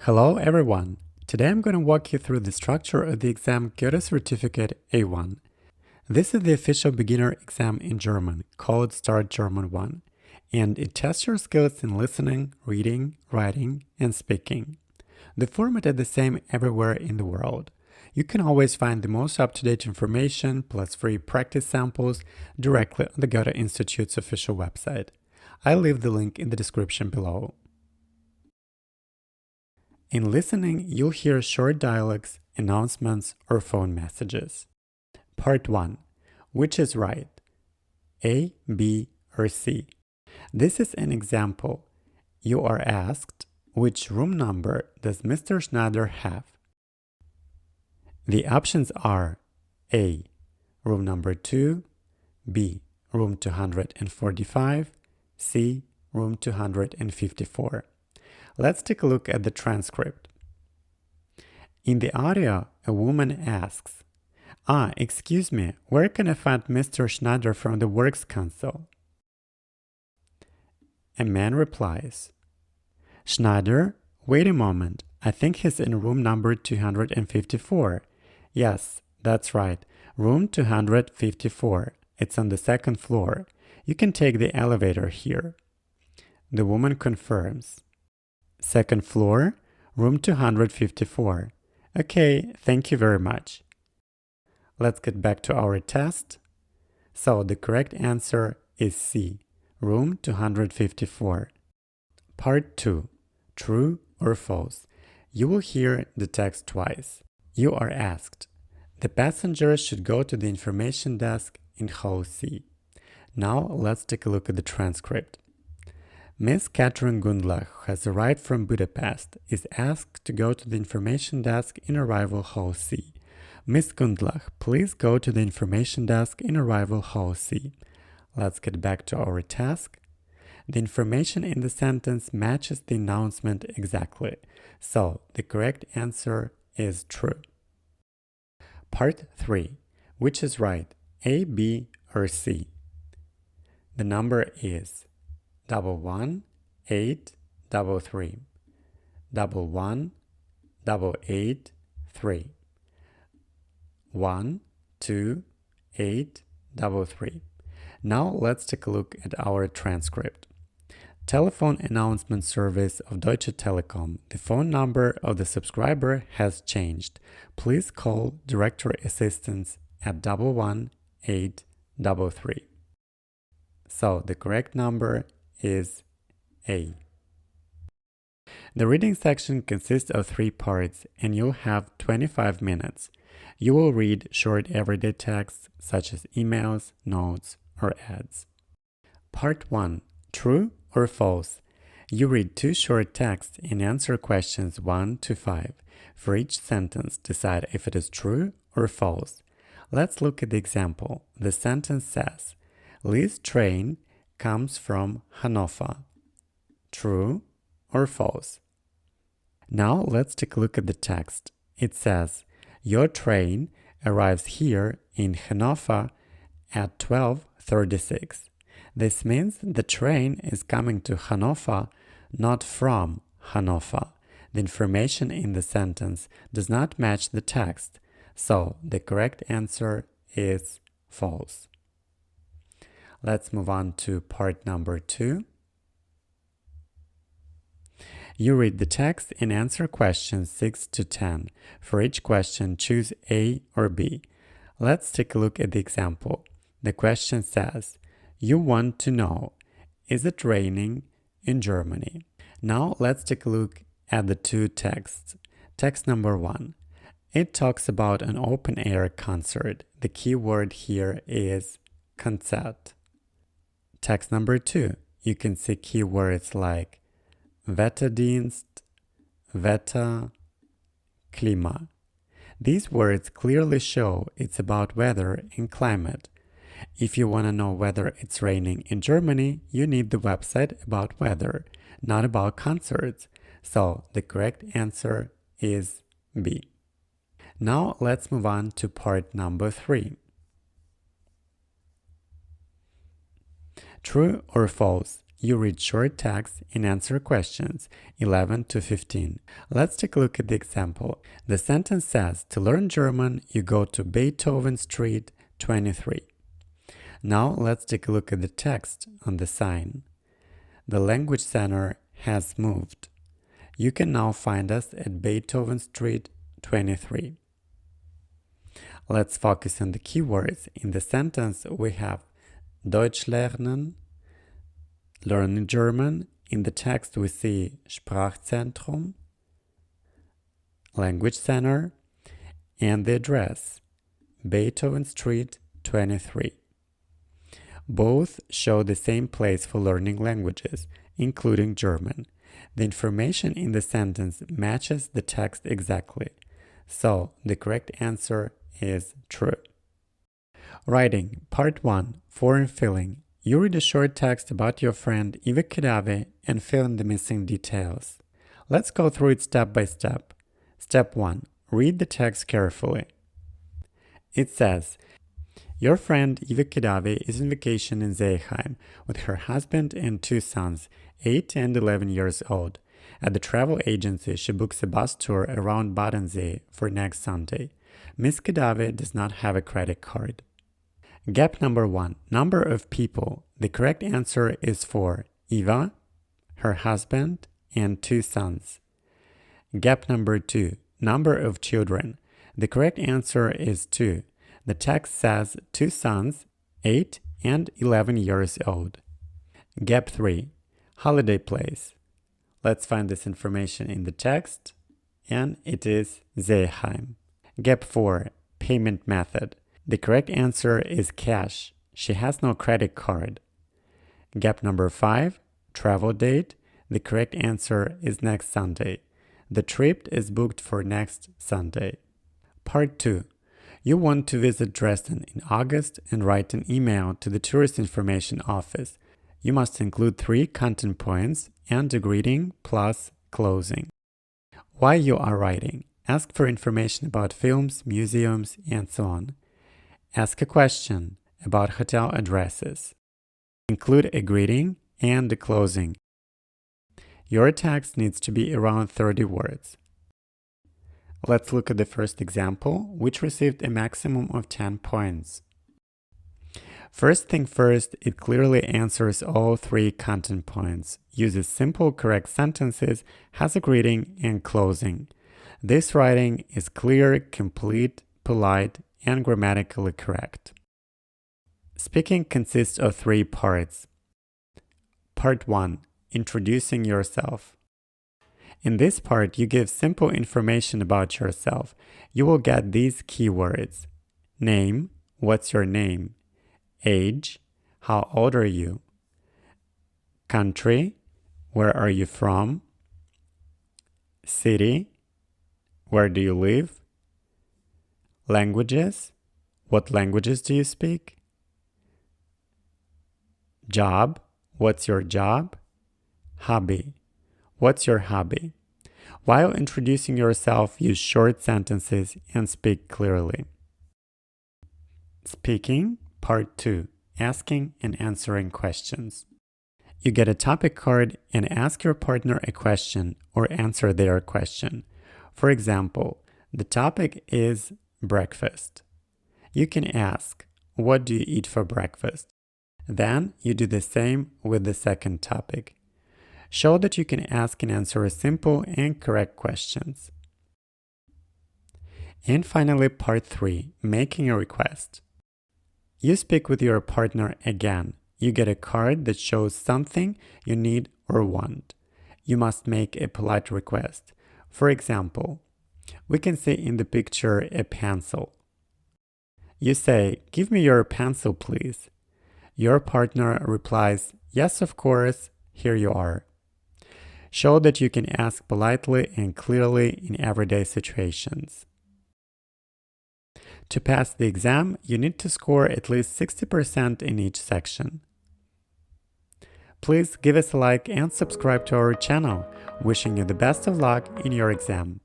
Hello everyone! Today I'm going to walk you through the structure of the exam Goethe Certificate A1. This is the official beginner exam in German, called Start German 1, and it tests your skills in listening, reading, writing, and speaking. The format is the same everywhere in the world. You can always find the most up-to-date information plus free practice samples directly on the Goethe Institute's official website. I'll leave the link in the description below. In listening, you'll hear short dialogues, announcements, or phone messages. Part 1. Which is right? A, B, or C? This is an example. You are asked, which room number does Mr. Schneider have? The options are A, room number 2, B, room 245, C, room 254. Let's take a look at the transcript. In the audio, a woman asks, excuse me, where can I find Mr. Schneider from the Works Council? A man replies, Schneider, wait a moment, I think he's in room number 254. Yes, that's right, room 254. It's on the second floor. You can take the elevator here. The woman confirms. Second floor, room 254. Okay, thank you very much. Let's get back to our test. So the correct answer is C, room 254. Part 2. True or false? You will hear the text twice. You are asked, the passenger should go to the information desk in hall C. Now let's take a look at the transcript. Miss Catherine Gundlach, who has arrived from Budapest, is asked to go to the information desk in arrival hall C. Miss Gundlach, please go to the information desk in arrival hall C. Let's get back to our task. The information in the sentence matches the announcement exactly, so the correct answer is true. Part 3. Which is right, A, B, or C? The number is 11833. 11883. 12833. Now let's take a look at our transcript. Telephone announcement service of Deutsche Telekom. The phone number of the subscriber has changed. Please call directory assistance at 11833. So the correct number is A. The reading section consists of 3 parts and you'll have 25 minutes. You will read short everyday texts such as emails, notes, or ads. Part 1. True or false? You read 2 short texts and answer questions 1 to 5. For each sentence, decide if it is true or false. Let's look at the example. The sentence says, Liz train comes from Hanover. True or false? Now let's take a look at the text. It says, your train arrives here in Hanover at 12:36. This means the train is coming to Hanover, not from Hanover. The information in the sentence does not match the text, so the correct answer is false. Let's move on to part number 2. You read the text and answer questions 6 to 10. For each question, choose A or B. Let's take a look at the example. The question says, you want to know, is it raining in Germany? Now let's take a look at the 2 texts. Text number 1. It talks about an open-air concert. The key word here is Konzert. Text number 2. You can see keywords like Wetterdienst, Wetter, Klima. These words clearly show it's about weather and climate. If you want to know whether it's raining in Germany, you need the website about weather, not about concerts. So the correct answer is B. Now let's move on to part number 3. True or false? you read short text and answer questions 11 to 15. Let's take a look at the example. The sentence says, to learn German, you go to Beethoven Street 23. Now let's take a look at the text on the sign. The language center has moved. You can now find us at Beethoven Street 23. Let's focus on the keywords. In the sentence, we have Deutsch lernen, learning German. In the text, we see Sprachzentrum, language center, and the address, Beethoven Street 23. Both show the same place for learning languages, including German. The information in the sentence matches the text exactly, so the correct answer is true. Writing, Part 1, Form Filling. You read a short text about your friend Iva Kedave and fill in the missing details. Let's go through it step by step. Step 1. Read the text carefully. It says, your friend Iva Kedave is on vacation in Seeheim with her husband and 2 sons, 8 and 11 years old. At the travel agency, she books a bus tour around Bodensee for next Sunday. Miss Kedave does not have a credit card. Gap number 1. Number of people. The correct answer is for Iva, her husband, and 2 sons. Gap number 2. Number of children. The correct answer is 2. The text says 2 sons, 8 and 11 years old. Gap 3. Holiday place. Let's find this information in the text, and it is Seeheim. Gap 4. Payment method. The correct answer is cash. She has no credit card. Gap number 5. Travel date. The correct answer is next Sunday. The trip is booked for next Sunday. Part 2. You want to visit Dresden in August and write an email to the Tourist Information Office. You must include 3 content points and a greeting plus closing. Why you are writing. Ask for information about films, museums, and so on. Ask a question about hotel addresses. Include a greeting and a closing. Your text needs to be around 30 words. Let's look at the first example, which received a maximum of 10 points. First thing first, it clearly answers all 3 content points, uses simple correct sentences, has a greeting and closing. This writing is clear, complete, polite, and grammatically correct. Speaking consists of 3 parts. Part 1. Introducing yourself. In this part, you give simple information about yourself. You will get these keywords. Name, what's your name? Age, how old are you? Country, where are you from? City, where do you live? Languages, what languages do you speak? Job, what's your job? Hobby, what's your hobby? While introducing yourself, use short sentences and speak clearly. Speaking, Part 2. Asking and answering questions. You get a topic card and ask your partner a question or answer their question. For example, the topic is breakfast. You can ask, what do you eat for breakfast? Then you do the same with the second topic. Show that you can ask and answer simple and correct questions. And finally, Part 3, making a request. You speak with your partner again. You get a card that shows something you need or want. You must make a polite request. For example, we can see in the picture a pencil. You say, give me your pencil, please. Your partner replies, yes, of course, here you are. Show that you can ask politely and clearly in everyday situations. To pass the exam, you need to score at least 60% in each section. Please give us a like and subscribe to our channel. Wishing you the best of luck in your exam.